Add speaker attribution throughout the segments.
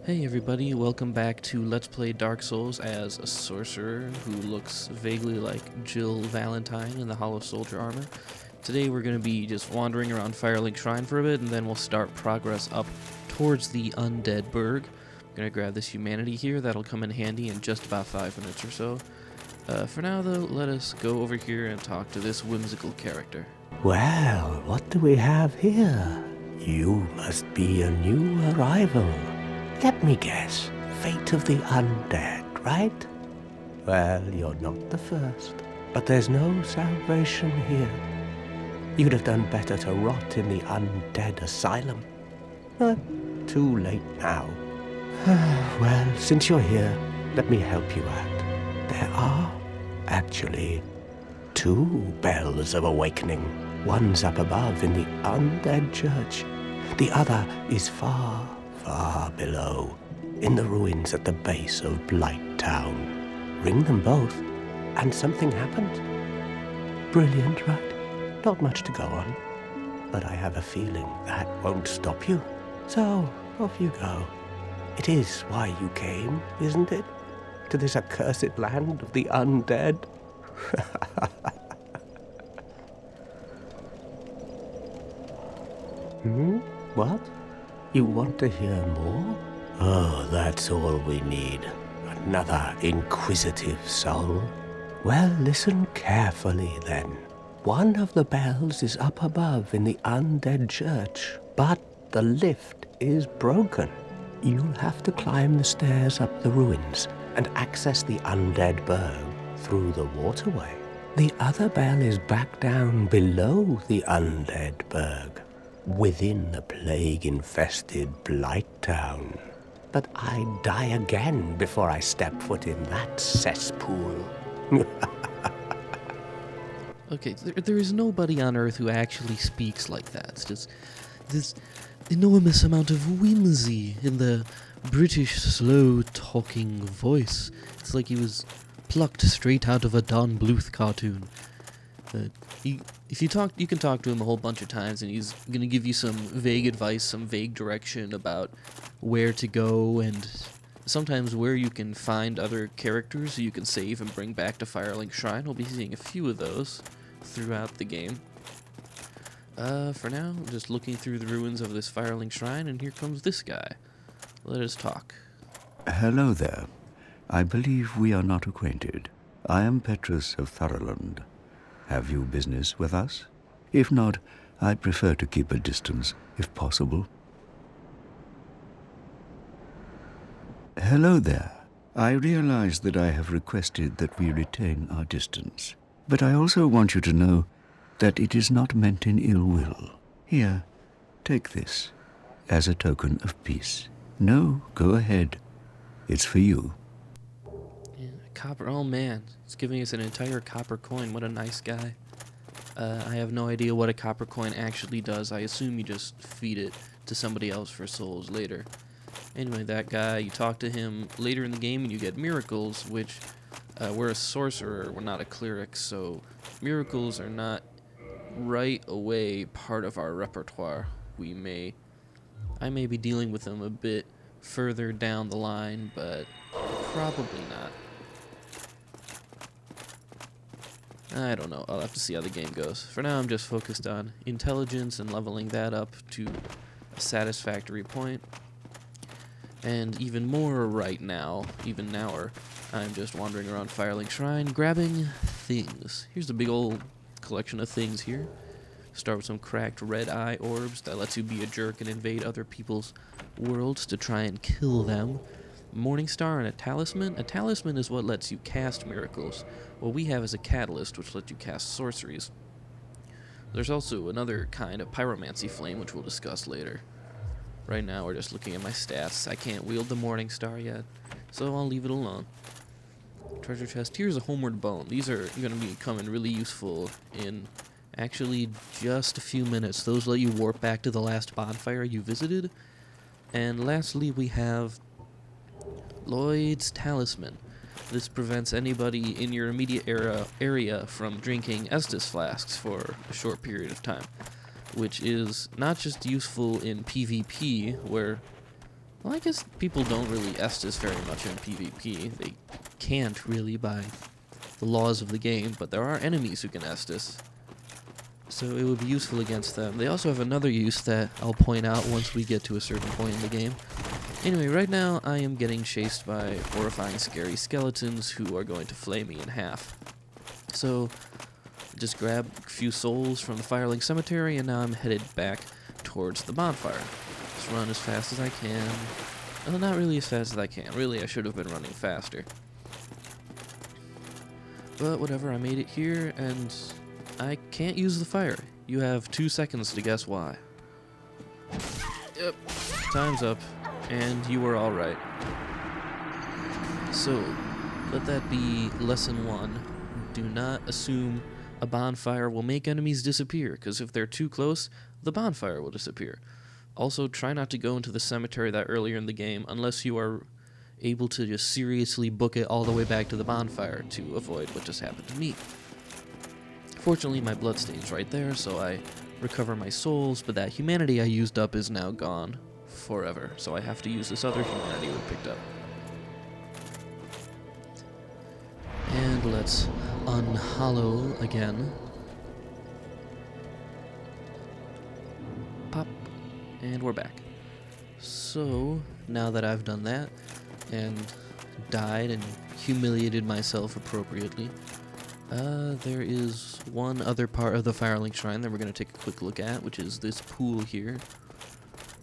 Speaker 1: Hey everybody, welcome back to Let's Play Dark Souls as a sorcerer who looks vaguely like Jill Valentine in the Hollow Soldier armor. Today we're going to be just wandering around Firelink Shrine for a bit, and then we'll start progress up towards the Undead Burg. I'm going to grab this humanity here, that'll come in handy in just about 5 minutes or so. For now though, let us go over here and talk to this whimsical character.
Speaker 2: Well, what do we have here? You must be a new arrival. Let me guess, fate of the undead, right? Well, you're not the first, but there's no salvation here. You'd have done better to rot in the undead asylum. But too late now. Well, since you're here, let me help you out. There are, actually, 2 bells of awakening. One's up above in the undead church. The other is far, far below, in the ruins at the base of Blight Town. Ring them both, and something happens. Brilliant, right? Not much to go on, but I have a feeling that won't stop you. So, off you go. It is why you came, isn't it? To this accursed land of the undead? What? You want to hear more? Oh, that's all we need. Another inquisitive soul. Well, listen carefully then. One of the bells is up above in the undead church, but the lift is broken. You'll have to climb the stairs up the ruins and access the undead burg through the waterway. The other bell is back down below the undead burg, within the plague-infested Blight Town. But I'd die again before I step foot in that cesspool.
Speaker 1: Okay, there is nobody on Earth who actually speaks like that. It's just this enormous amount of whimsy in the British slow-talking voice. It's like he was plucked straight out of a Don Bluth cartoon. If you can talk to him a whole bunch of times, and he's going to give you some vague advice, some vague direction about where to go, and sometimes where you can find other characters so you can save and bring back to Firelink Shrine. We'll be seeing a few of those throughout the game. For now, I'm just looking through the ruins of this Firelink Shrine, and here comes this guy. Let us talk.
Speaker 3: Hello there. I believe we are not acquainted. I am Petrus of Thurland. Have you business with us? If not, I prefer to keep a distance, if possible. Hello there. I realize that I have requested that we retain our distance, but I also want you to know that it is not meant in ill will. Here, take this, as a token of peace. No, go ahead. It's for you.
Speaker 1: Yeah, copper, oh man, he's giving us an entire copper coin. What a nice guy. I have no idea what a copper coin actually does. I assume you just feed it to somebody else for souls later. Anyway, that guy, you talk to him later in the game and you get miracles, which we're a sorcerer, we're not a cleric, so miracles are not right away part of our repertoire. I may be dealing with them a bit further down the line, but probably not. I don't know. I'll have to see how the game goes. For now, I'm just focused on intelligence and leveling that up to a satisfactory point. And even more right now, even nower, I'm just wandering around Firelink Shrine, grabbing things. Here's a big old collection of things here. Start with some cracked red eye orbs that lets you be a jerk and invade other people's worlds to try and kill them. Morning Star and a talisman. A talisman is what lets you cast miracles. What we have is a catalyst, which lets you cast sorceries. There's also another kind of pyromancy flame, which we'll discuss later. Right now, we're just looking at my stats. I can't wield the Morning Star yet, so I'll leave it alone. Treasure chest. Here's a homeward bone. These are going to be coming really useful in actually just a few minutes. Those let you warp back to the last bonfire you visited. And lastly, we have Lloyd's Talisman. This prevents anybody in your immediate area from drinking Estus flasks for a short period of time, which is not just useful in PvP, where Well, I guess people don't really Estus very much in PvP. They can't really by the laws of the game, but there are enemies who can Estus. So it would be useful against them. They also have another use that I'll point out once we get to a certain point in the game. Anyway, right now I am getting chased by horrifying, scary skeletons who are going to flay me in half. So, just grab a few souls from the Firelink Cemetery, and now I'm headed back towards the bonfire. Just run as fast as I can. Well, not really as fast as I can. Really, I should have been running faster. But whatever, I made it here, and I can't use the fire. You have 2 seconds to guess why. Yep, time's up, and you were all right. So, let that be lesson 1. Do not assume a bonfire will make enemies disappear, because if they're too close, the bonfire will disappear. Also, try not to go into the cemetery that earlier in the game unless you are able to just seriously book it all the way back to the bonfire to avoid what just happened to me. Fortunately, my bloodstain's right there, so I recover my souls, but that humanity I used up is now gone forever, so I have to use this other humanity we picked up. And let's unhollow again. Pop. And we're back. So, now that I've done that, and died and humiliated myself appropriately, there is one other part of the Firelink Shrine that we're going to take a quick look at, which is this pool here.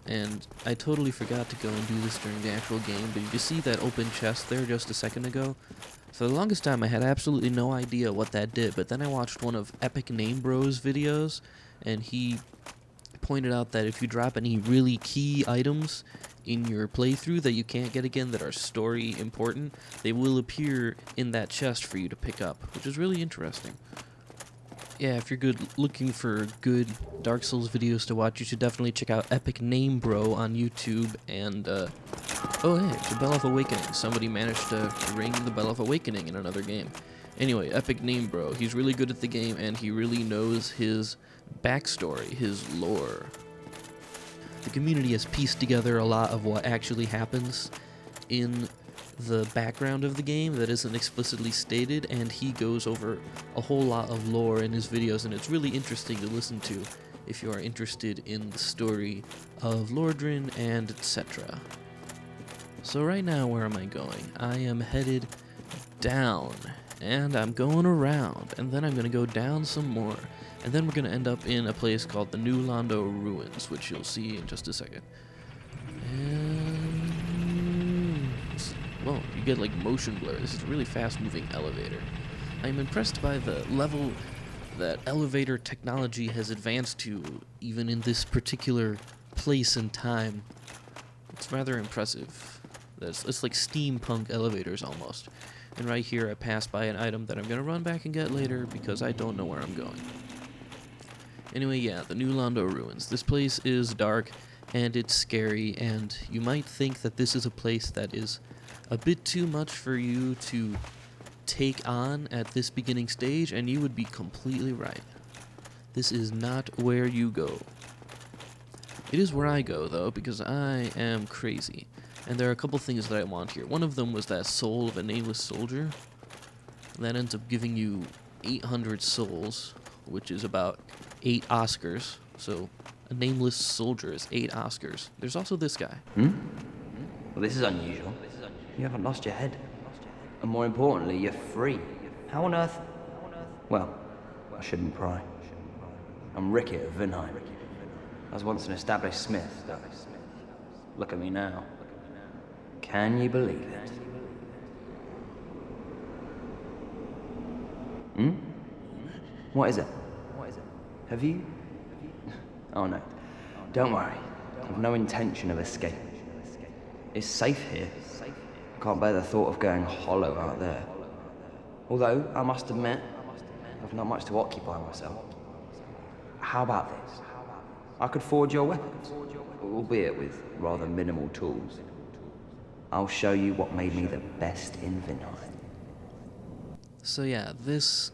Speaker 1: And I totally forgot to go and do this during the actual game, but you see that open chest there just a second ago? For the longest time I had absolutely no idea what that did, but then I watched one of Epic Name Bro's videos, and he pointed out that if you drop any really key items in your playthrough that you can't get again that are story important, they will appear in that chest for you to pick up, which is really interesting. Yeah, if you're looking for good Dark Souls videos to watch, you should definitely check out Epic Name Bro on YouTube, and oh hey, it's a Bell of Awakening. Somebody managed to ring the Bell of Awakening in another game. Anyway, Epic Name Bro, he's really good at the game, and he really knows his backstory, his lore. The community has pieced together a lot of what actually happens in the background of the game that isn't explicitly stated, and he goes over a whole lot of lore in his videos, and it's really interesting to listen to if you are interested in the story of Lordran and etc. So right now, where am I going? I am headed down, and I'm going around, and then I'm going to go down some more, and then we're going to end up in a place called the New Londo Ruins, which you'll see in just a second. And whoa, you get like motion blur. This is a really fast-moving elevator. I'm impressed by the level that elevator technology has advanced to, even in this particular place and time. It's rather impressive. It's like steampunk elevators almost. And right here I pass by an item that I'm going to run back and get later because I don't know where I'm going. Anyway, yeah, the New Londo Ruins. This place is dark and it's scary, and you might think that this is a place that is a bit too much for you to take on at this beginning stage, and you would be completely right. This is not where you go. It is where I go, though, because I am crazy, and there are a couple things that I want here. One of them was that soul of a nameless soldier. That ends up giving you 800 souls, which is about 8 Oscars. So a nameless soldier is 8 Oscars. There's also this guy.
Speaker 4: Well, this is unusual. You haven't lost your head. And more importantly, you're free. How on earth? Well, I shouldn't pry. I'm Rickett of Vinheim. I was once an established smith, though. Look at me now. Can you believe it? What is it? Have you? Oh no. Don't worry. I've no intention of escaping. It's safe here. I can't bear the thought of going hollow out there. Although, I must admit, I've not much to occupy myself. How about this? I could forge your weapons, albeit with rather minimal tools. I'll show you what made me the best in Vinheim.
Speaker 1: So yeah, this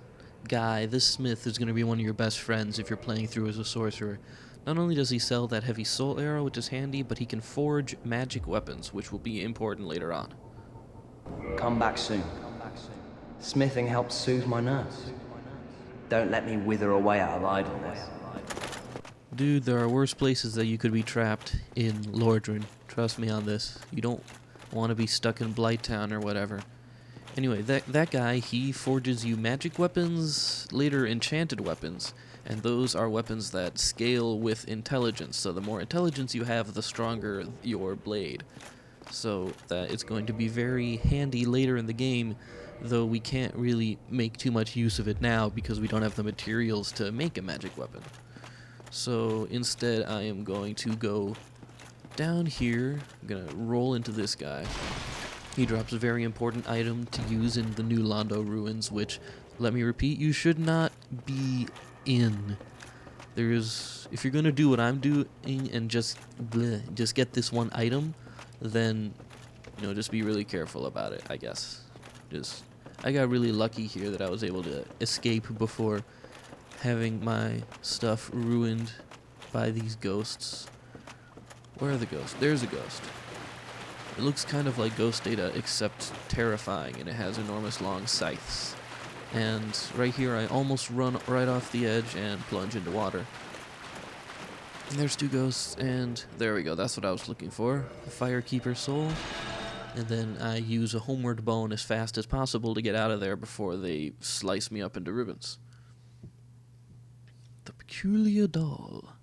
Speaker 1: guy, this smith, is going to be one of your best friends if you're playing through as a sorcerer. Not only does he sell that heavy soul arrow, which is handy, but he can forge magic weapons, which will be important later on.
Speaker 4: Come back soon. Smithing helps soothe my nerves. Don't let me wither away out of idleness.
Speaker 1: Dude, there are worse places that you could be trapped in Lordran. Trust me on this. You don't want to be stuck in Blighttown or whatever. Anyway, that guy, he forges you magic weapons, later enchanted weapons, and those are weapons that scale with intelligence. So the more intelligence you have, the stronger your blade. So that it's going to be very handy later in the game, though we can't really make too much use of it now because we don't have the materials to make a magic weapon. So instead I am going to go down here. I'm going to roll into this guy. He drops a very important item to use in the new Londo ruins, which, let me repeat, you should not be in. If you're going to do what I'm doing and just get this one item, then, just be really careful about it, I guess. I got really lucky here that I was able to escape before having my stuff ruined by these ghosts. Where are the ghosts? There's a ghost. It looks kind of like Ghost Data, except terrifying, and it has enormous long scythes. And right here I almost run right off the edge and plunge into water. And there's two ghosts, and there we go, that's what I was looking for. The Firekeeper Soul. And then I use a homeward bone as fast as possible to get out of there before they slice me up into ribbons. The Peculiar Doll.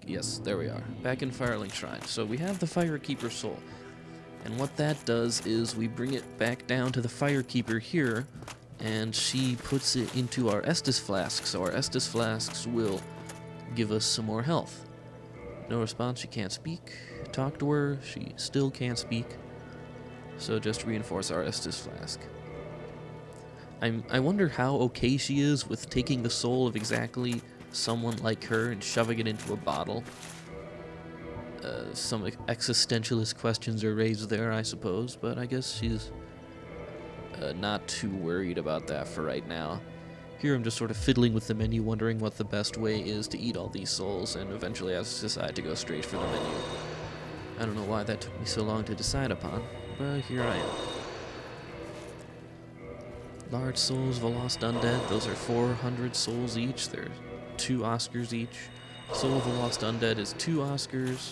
Speaker 1: Yes, there we are. Back in Firelink Shrine. So we have the Firekeeper Soul. And what that does is we bring it back down to the Firekeeper here, and she puts it into our Estus Flasks. So our Estus Flasks will give us some more health. No response, she can't speak. Talk to her, she still can't speak. So just reinforce our Estus Flask. I wonder how okay she is with taking the soul of exactly someone like her and shoving it into a bottle. Some existentialist questions are raised there, I suppose, but I guess she's not too worried about that for right now. Here I'm just sort of fiddling with the menu, wondering what the best way is to eat all these souls, and eventually I decide to go straight for the menu. I don't know why that took me so long to decide upon, but here I am. Large souls of a lost undead, those are 400 souls each. They're 2 Oscars each. Soul of a lost undead is 2 Oscars,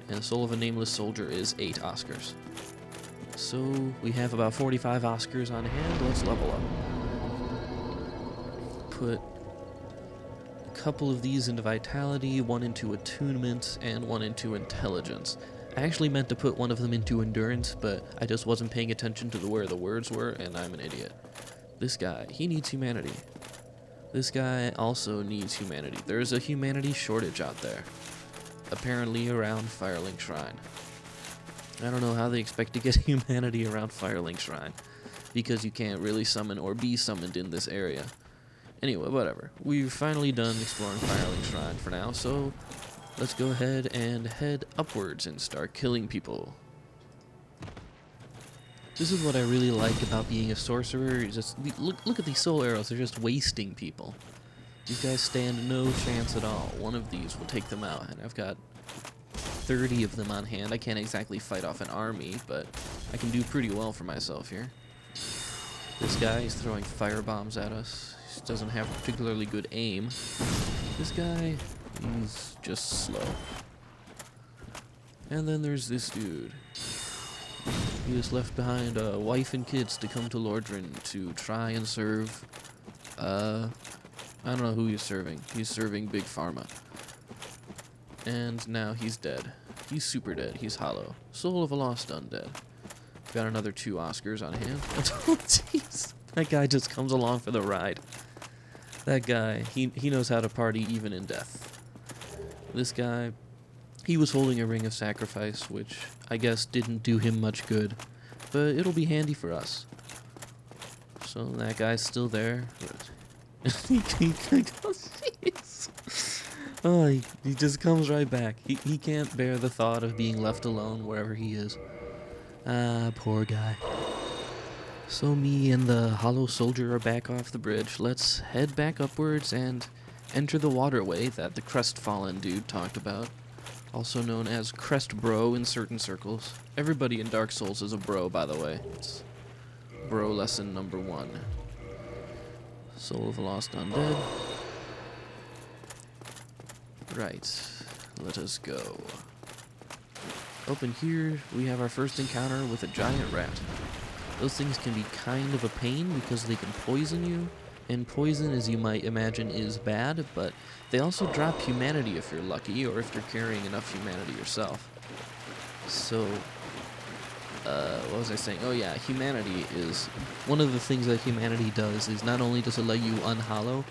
Speaker 1: and Soul of a nameless soldier is 8 Oscars. So we have about 45 Oscars on hand. Let's level up. Put a couple of these into vitality, 1 into attunement, and 1 into intelligence. I actually meant to put one of them into endurance, but I just wasn't paying attention to where the words were, and I'm an idiot. This guy, he needs humanity. This guy also needs humanity. There's a humanity shortage out there, apparently around Firelink Shrine. I don't know how they expect to get humanity around Firelink Shrine, because you can't really summon or be summoned in this area. Anyway, whatever. We're finally done exploring Firelink Shrine for now, so let's go ahead and head upwards and start killing people. This is what I really like about being a sorcerer. Just look at these soul arrows. They're just wasting people. These guys stand no chance at all. One of these will take them out, and I've got 30 of them on hand. I can't exactly fight off an army, but I can do pretty well for myself here. This guy is throwing fire bombs at us. He doesn't have particularly good aim. This guy, he's just slow. And then there's this dude. He has left behind a wife and kids to come to Lordran to try and serve, I don't know who he's serving. He's serving Big Pharma. And now he's dead. He's super dead. He's hollow. Soul of a lost undead. Got another 2 Oscars on hand. Oh, jeez. That guy just comes along for the ride. That guy, he knows how to party even in death. This guy, he was holding a ring of sacrifice, which I guess didn't do him much good, but it'll be handy for us. So that guy's still there. Oh, he just comes right back. He can't bear the thought of being left alone wherever he is. Ah, poor guy. So me and the hollow soldier are back off the bridge. Let's head back upwards and enter the waterway that the crestfallen dude talked about, also known as Crest Bro in certain circles. Everybody in Dark Souls is a bro, by the way. It's bro lesson number 1. Soul of a Lost Undead. Right, let us go. Open here, we have our first encounter with a giant rat. Those things can be kind of a pain because they can poison you, and poison, as you might imagine, is bad, but they also drop humanity if you're lucky, or if you're carrying enough humanity yourself. So, what was I saying? Oh yeah, humanity is... One of the things that humanity does is not only does it let you unhollow,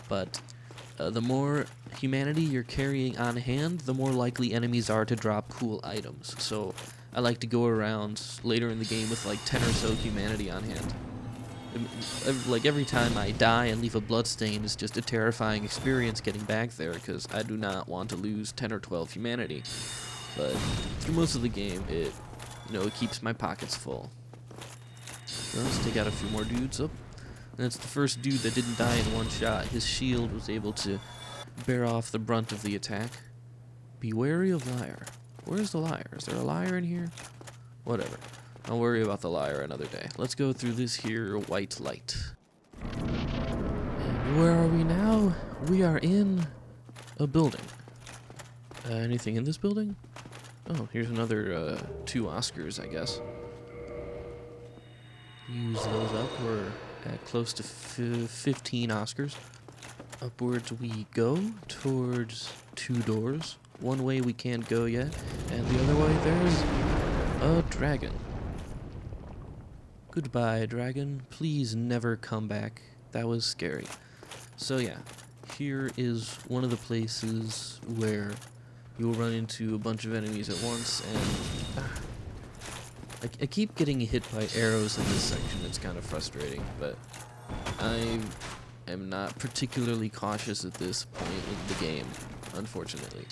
Speaker 1: but the more humanity you're carrying on hand, the more likely enemies are to drop cool items. So I like to go around later in the game with like 10 or so humanity on hand. Like every time I die and leave a bloodstain is just a terrifying experience getting back there, because I do not want to lose 10 or 12 humanity. But through most of the game, it keeps my pockets full. So let's take out a few more dudes. Oh, that's the first dude that didn't die in one shot. His shield was able to bear off the brunt of the attack. Be wary of liar. Where's the liar? Is there a liar in here? Whatever. I'll worry about the liar another day. Let's go through this here white light. And where are we now? We are in a building. Anything in this building? Oh, here's another 2 Oscars, I guess. Use those up. We're at close to 15 Oscars. Upwards we go towards 2 doors. One way we can't go yet, and the other way there's a dragon. Goodbye, dragon. Please never come back. That was scary. So yeah, here is one of the places where you'll run into a bunch of enemies at once, and I keep getting hit by arrows in this section. It's kind of frustrating, but I am not particularly cautious at this point in the game, unfortunately.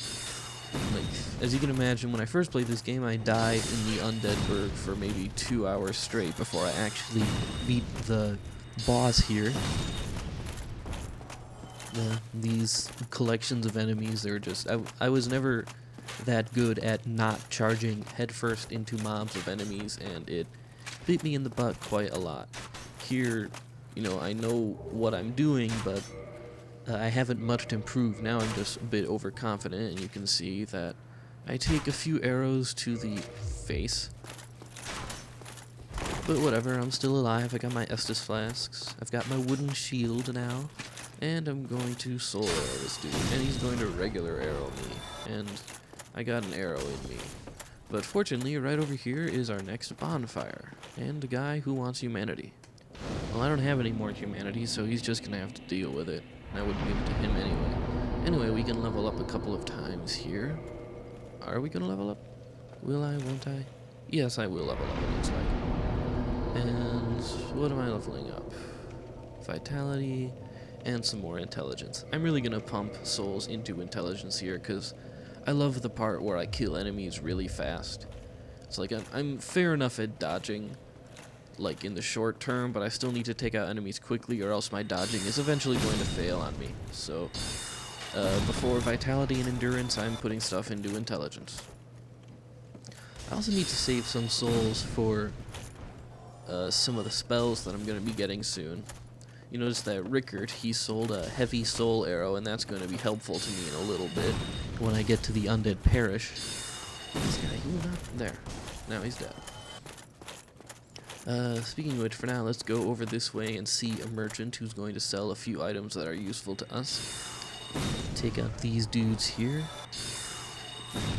Speaker 1: Like, as you can imagine, when I first played this game, I died in the Undead Burg for maybe 2 hours straight before I actually beat the boss here. These collections of enemies, they're just... I was never that good at not charging headfirst into mobs of enemies, and it bit me in the butt quite a lot. Here, I know what I'm doing, but I haven't much improved. Now I'm just a bit overconfident, and you can see that I take a few arrows to the face. But whatever, I'm still alive. I got my Estus flasks. I've got my wooden shield now. And I'm going to soul arrow this dude. And he's going to regular arrow me. And I got an arrow in me. But fortunately, right over here is our next bonfire. And a guy who wants humanity. Well, I don't have any more humanity, so he's just gonna have to deal with it. And I would give it to him anyway. Anyway, we can level up a couple of times here. Are we gonna level up? Will I, won't I? Yes, I will level up, it looks like. And what am I leveling up? Vitality, and some more intelligence. I'm really gonna pump souls into intelligence here, because I love the part where I kill enemies really fast. It's like I'm fair enough at dodging, like in the short term, but I still need to take out enemies quickly, or else my dodging is eventually going to fail on me. So, before vitality and endurance, I'm putting stuff into intelligence. I also need to save some souls for some of the spells that I'm going to be getting soon. You notice that Rickard, he sold a heavy soul arrow, and that's going to be helpful to me in a little bit when I get to the Undead Parish. This guy, he will not... There. Now he's dead. Speaking of which, for now, let's go over this way and see a merchant who's going to sell a few items that are useful to us. Take out these dudes here.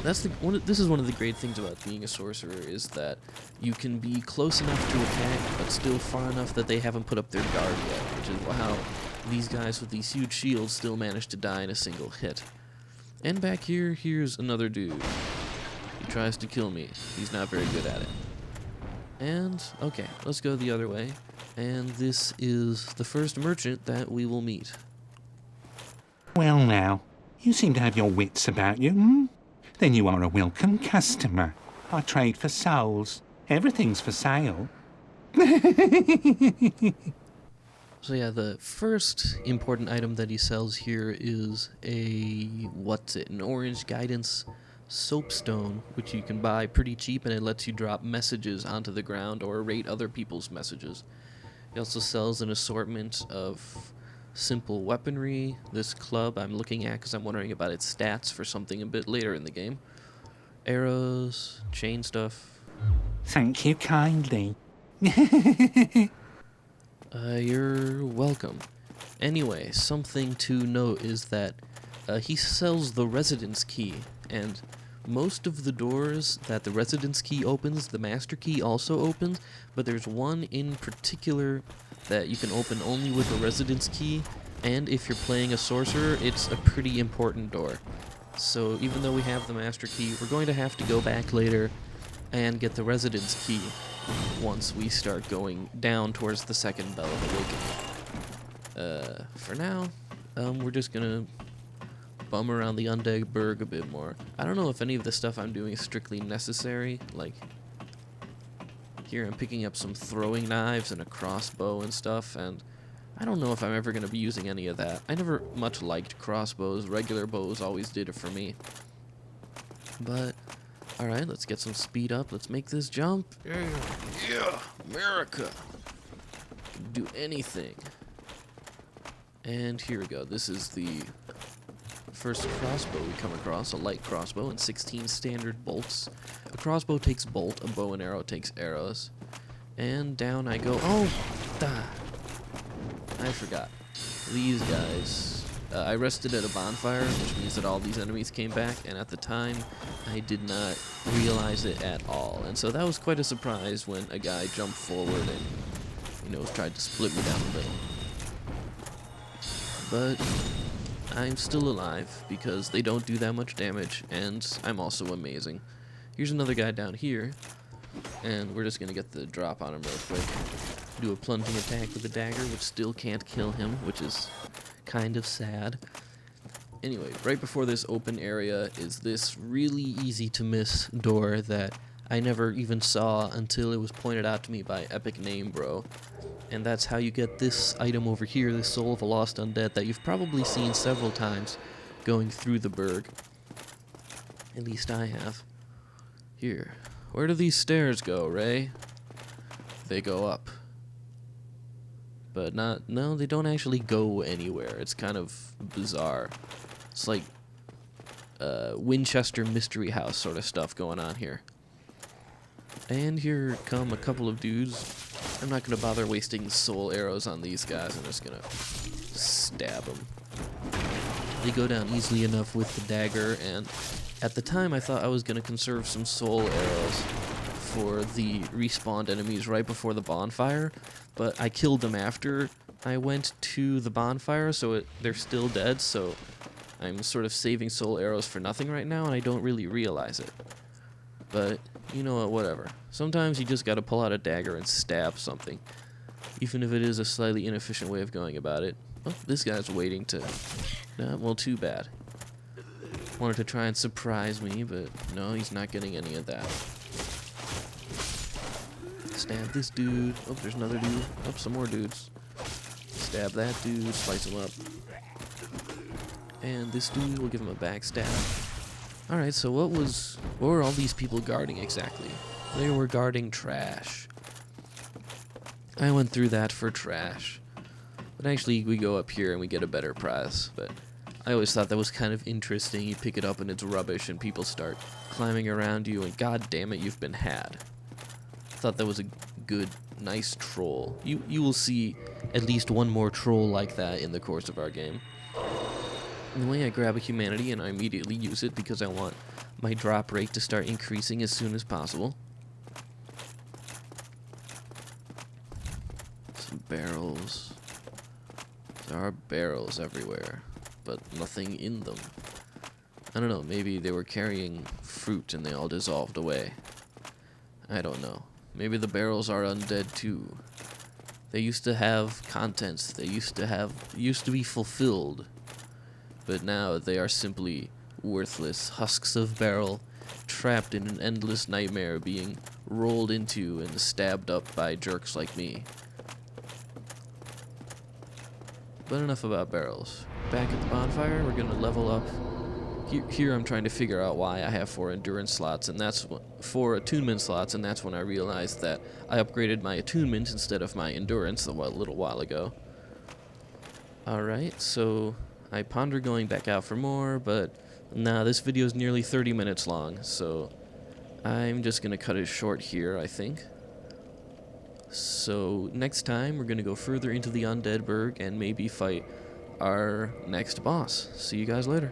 Speaker 1: This is one of the great things about being a sorcerer, is that you can be close enough to attack, but still far enough that they haven't put up their guard yet, which is how these guys with these huge shields still manage to die in a single hit. And back here, here's another dude. He tries to kill me. He's not very good at it. And, okay, let's go the other way. And this is the first merchant that we will meet.
Speaker 5: Well now, you seem to have your wits about you, hmm? Then you are a welcome customer. I trade for souls. Everything's for sale.
Speaker 1: So yeah, the first important item that he sells here is an orange guidance soapstone, which you can buy pretty cheap, and it lets you drop messages onto the ground or rate other people's messages. He also sells an assortment of simple weaponry. This club I'm looking at because I'm wondering about its stats for something a bit later in the game. Arrows, chain stuff.
Speaker 5: Thank you kindly.
Speaker 1: You're welcome. Anyway, something to note is that he sells the residence key, and most of the doors that the residence key opens, the master key also opens, but there's one in particular that you can open only with the residence key, and if you're playing a sorcerer, it's a pretty important door. So even though we have the master key, we're going to have to go back later and get the residence key once we start going down towards the second Bell of Awakening. For now, we're just gonna bum around the Undead Burg a bit more. I don't know if any of the stuff I'm doing is strictly necessary. Like, here I'm picking up some throwing knives and a crossbow and stuff, and I don't know if I'm ever gonna be using any of that. I never much liked crossbows. Regular bows always did it for me. But alright, let's get some speed up. Let's make this jump. Yeah, America. Can do anything. And here we go. This is the first crossbow we come across, a light crossbow and 16 standard bolts. A crossbow takes bolt, a bow and arrow takes arrows. And down I go. Oh, I forgot. These guys. I rested at a bonfire, which means that all these enemies came back, and at the time, I did not realize it at all. And so that was quite a surprise when a guy jumped forward and, tried to split me down the middle. But I'm still alive because they don't do that much damage, and I'm also amazing. Here's another guy down here, and we're just gonna get the drop on him real quick. Do a plunging attack with a dagger, which still can't kill him, which is kind of sad. Anyway, right before this open area is this really easy to miss door that I never even saw until it was pointed out to me by Epic Name Bro. And that's how you get this item over here, this Soul of a Lost Undead that you've probably seen several times going through the Burg. At least I have. Here. Where do these stairs go, Ray? They go up. But no, they don't actually go anywhere. It's kind of bizarre. It's like Winchester Mystery House sort of stuff going on here. And here come a couple of dudes. I'm not going to bother wasting soul arrows on these guys. I'm just going to stab them. They go down easily enough with the dagger, and at the time I thought I was going to conserve some soul arrows for the respawned enemies right before the bonfire, but I killed them after I went to the bonfire, so they're still dead, so I'm sort of saving soul arrows for nothing right now, and I don't really realize it. But, you know what, whatever. Sometimes you just gotta pull out a dagger and stab something, even if it is a slightly inefficient way of going about it. Oh, this guy's waiting to... well, too bad. Wanted to try and surprise me, but no, he's not getting any of that. Stab this dude. Oh, there's another dude. Oh, some more dudes. Stab that dude, slice him up. And this dude, will give him a backstab. Alright, so what were all these people guarding exactly? They were guarding trash. I went through that for trash. But actually, we go up here and we get a better prize. But I always thought that was kind of interesting. You pick it up and it's rubbish and people start climbing around you and god damn it, you've been had. Thought that was a good, nice troll. You will see at least one more troll like that in the course of our game. Anyway, I grab a humanity and I immediately use it because I want my drop rate to start increasing as soon as possible. Some barrels. There are barrels everywhere, but nothing in them. I don't know, maybe they were carrying fruit and they all dissolved away. I don't know. Maybe the barrels are undead too. They used to have contents. They used to be fulfilled. But now they are simply worthless husks of barrel, trapped in an endless nightmare, being rolled into and stabbed up by jerks like me. But enough about barrels. Back at the bonfire, we're gonna level up. Here I'm trying to figure out why I have 4 endurance slots, and that's 4 attunement slots, and that's when I realized that I upgraded my attunement instead of my endurance a little while ago. Alright, so I ponder going back out for more, but nah, this video is nearly 30 minutes long, so I'm just gonna cut it short here, I think. So next time we're gonna go further into the Undead Burg and maybe fight our next boss. See you guys later.